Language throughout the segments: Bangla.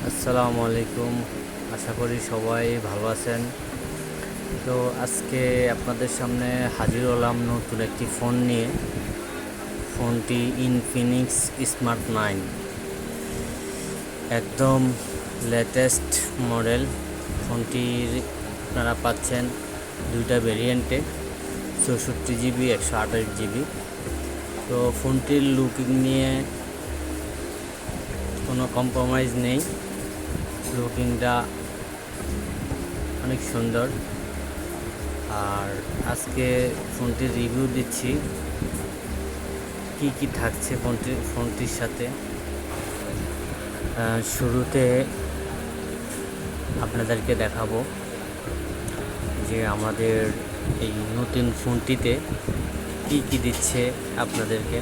আসসালামু আলাইকুম। আশা করি সবাই ভালো আছেন। তো আজকে আপনাদের সামনে হাজির হলাম নতুন একটি ফোন নিয়ে। ফোনটি ইনফিনিক্স স্মার্ট 9, একদম লেটেস্ট মডেল। ফোনটির আপনারা পাচ্ছেন দুইটা ভেরিয়েন্টে, 64 জিবি 128 জিবি। তো ফোনটির লুকিং নিয়ে কোনো কম্প্রোমাইজ নেই, লুকিংটা অনেক সুন্দর। আর আজকে ফোনটির রিভিউ দিচ্ছি, কি থাকছে ফোনটির সাথে। শুরুতে আপনাদেরকে দেখাবো যে আমাদের এই নতুন ফোনটিতে কি দিচ্ছে আপনাদেরকে।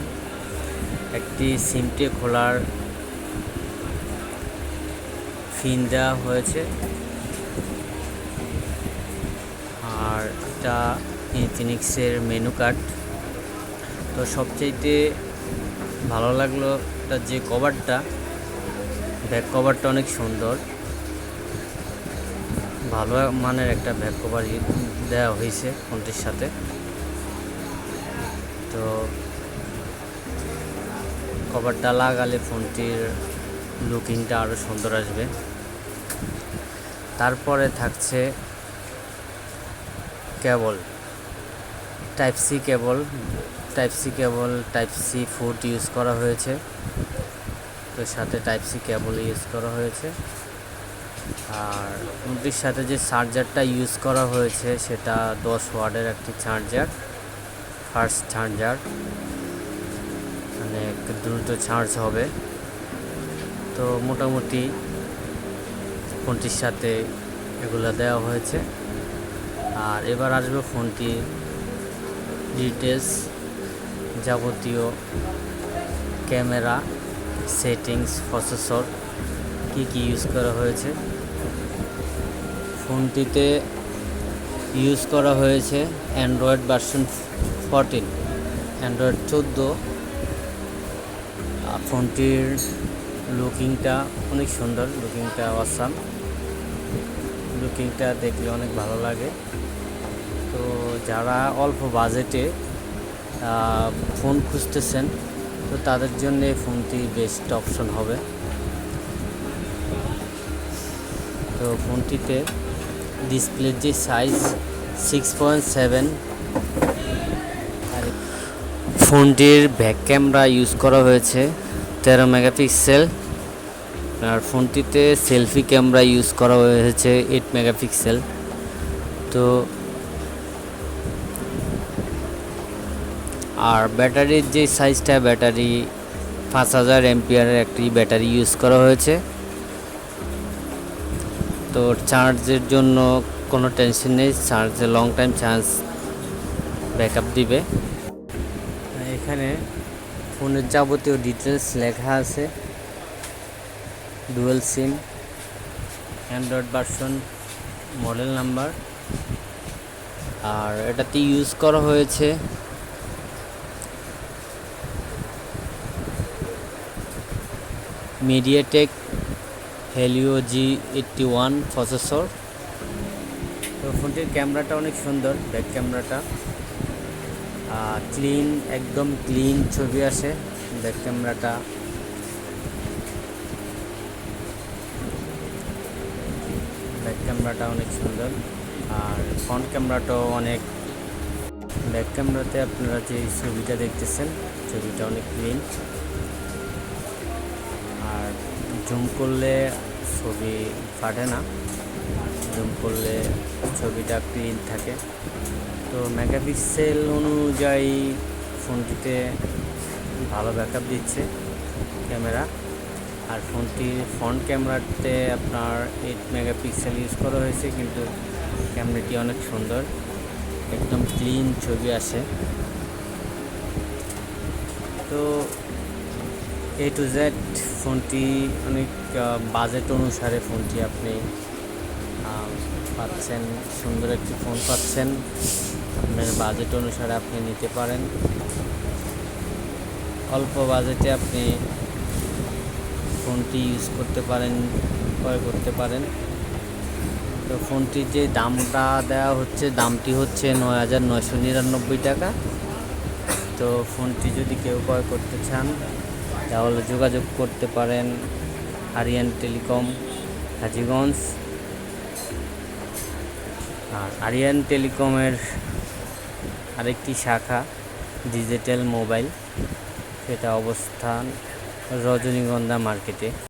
একটি সিমটে খোলার পিন দেওয়া হয়েছে, আর এটা ইনফিনিক্সের মেনু কার্ড। তো সবচাইতে ভালো লাগলো এটা যে কভারটা, ব্যাক কভারটা অনেক সুন্দর, ভালো মানের একটা ব্যাক কভার দেওয়া হয়েছে ফোনটির সাথে। তো কভারটা লাগালে ফোনটির লুকিংটা আরও সুন্দর আসবে। তারপরে থাকছে কেবল, টাইপ সি পোর্ট ইউজ করা হয়েছে। তো সাথে টাইপ সি কেবল ইউজ করা হয়েছে। আর ফোনটির সাথে যে চার্জারটা ইউজ করা হয়েছে সেটা 10 ওয়াটের একটি চার্জার, ফাস্ট চার্জার, মানে দ্রুত চার্জ হবে। তো মোটামুটি ফোনটির সাথে এগুলো দেওয়া হয়েছে। আর এবার আসবে ফোনটির ডিটেলস, যাবতীয় ক্যামেরা, সেটিংস, প্রসেসর কি ইউজ করা হয়েছে। ফোনটিতে ইউজ করা হয়েছে অ্যান্ড্রয়েড ভার্সন 14, অ্যান্ড্রয়েড 14। ফোনটির লুকিংটা অনেক সুন্দর, লুকিংটা অসাম, লুকিংটা দেখলে অনেক ভালো লাগে। তো যারা অল্প বাজেটে ফোন খুঁজতেছেন, তো তাদের জন্য এই ফোনটি বেস্ট অপশন হবে। তো ফোনটিতে ডিসপ্লের যে সাইজ 6.7, আর ফোনটির ব্যাক ক্যামেরা ইউজ করা হয়েছে 13 মেগাপিক্সেল। আর ফোনটিতে সেলফি ক্যামেরা ইউজ করা হয়েছে 8 মেগাপিক্সেল। তো আর ব্যাটারির যে সাইজটা, ব্যাটারি 5000 এমপিআরের একটি ব্যাটারি ইউজ করা হয়েছে। তো চার্জের জন্য কোনো টেনশন নেই, চার্জে লং টাইম চার্জ ব্যাকআপ দিবে। এখানে ফোনের যাবতীয় ডিটেলস লেখা আছে, ডুয়েল সিম, অ্যান্ড্রয়েড ভার্সন, মডেল নাম্বার। আর এটাতে ইউজ করা হয়েছে মিডিয়াটেক হেলিও G81 প্রসেসর। তো ফোনটির ক্যামেরাটা অনেক সুন্দর, ব্যাক ক্যামেরাটা ক্লিন, একদম ক্লিন ছবি আসে ব্যাক ক্যামেরাটা। ব্যাক ক্যামেরাটা অনেক সুন্দর, আর ফ্রন্ট ক্যামেরাটাও অনেক। ব্যাক ক্যামেরাতে আপনারা যে ছবিটা দেখতেছেন, ছবিটা অনেক ক্লিন। আর জুম করলে ছবি ফাটে না, জুম করলে ছবিটা ক্লিন থাকে। তো মেগাপিক্সেল অনুযায়ী ফোনটিতে ভালো ব্যাকআপ দিচ্ছে ক্যামেরা। আর ফোনটির ফ্রন্ট ক্যামেরাতে আপনার 8 মেগাপিক্সেল ইউজ করা হয়েছে, কিন্তু ক্যামেরাটি অনেক সুন্দর, একদম ক্লিন ছবি আসে। তো A to Z ফোনটি অনেক বাজেট অনুসারে ফোনটি আপনি পাচ্ছেন, সুন্দর একটি ফোন পাচ্ছেন। আপনার বাজেট অনুসারে আপনি নিতে পারেন। অল্প বাজেটে আপনি ফোনটি ইউজ করতে পারেন ক্রয় করতে পারেন। তো ফোনটির যে দামটা দেওয়া হচ্ছে, দামটি হচ্ছে 9,999 টাকা। তো ফোনটি যদি কেউ ক্রয় করতে চান তাহলে যোগাযোগ করতে পারেন আরিয়ান টেলিকম হাজীগঞ্জ। আর আরিয়ান টেলিকমের আরেকটি শাখা ডিজিটাল মোবাইল, সেটা অবস্থান রজনীগন্ধা মার্কেটে।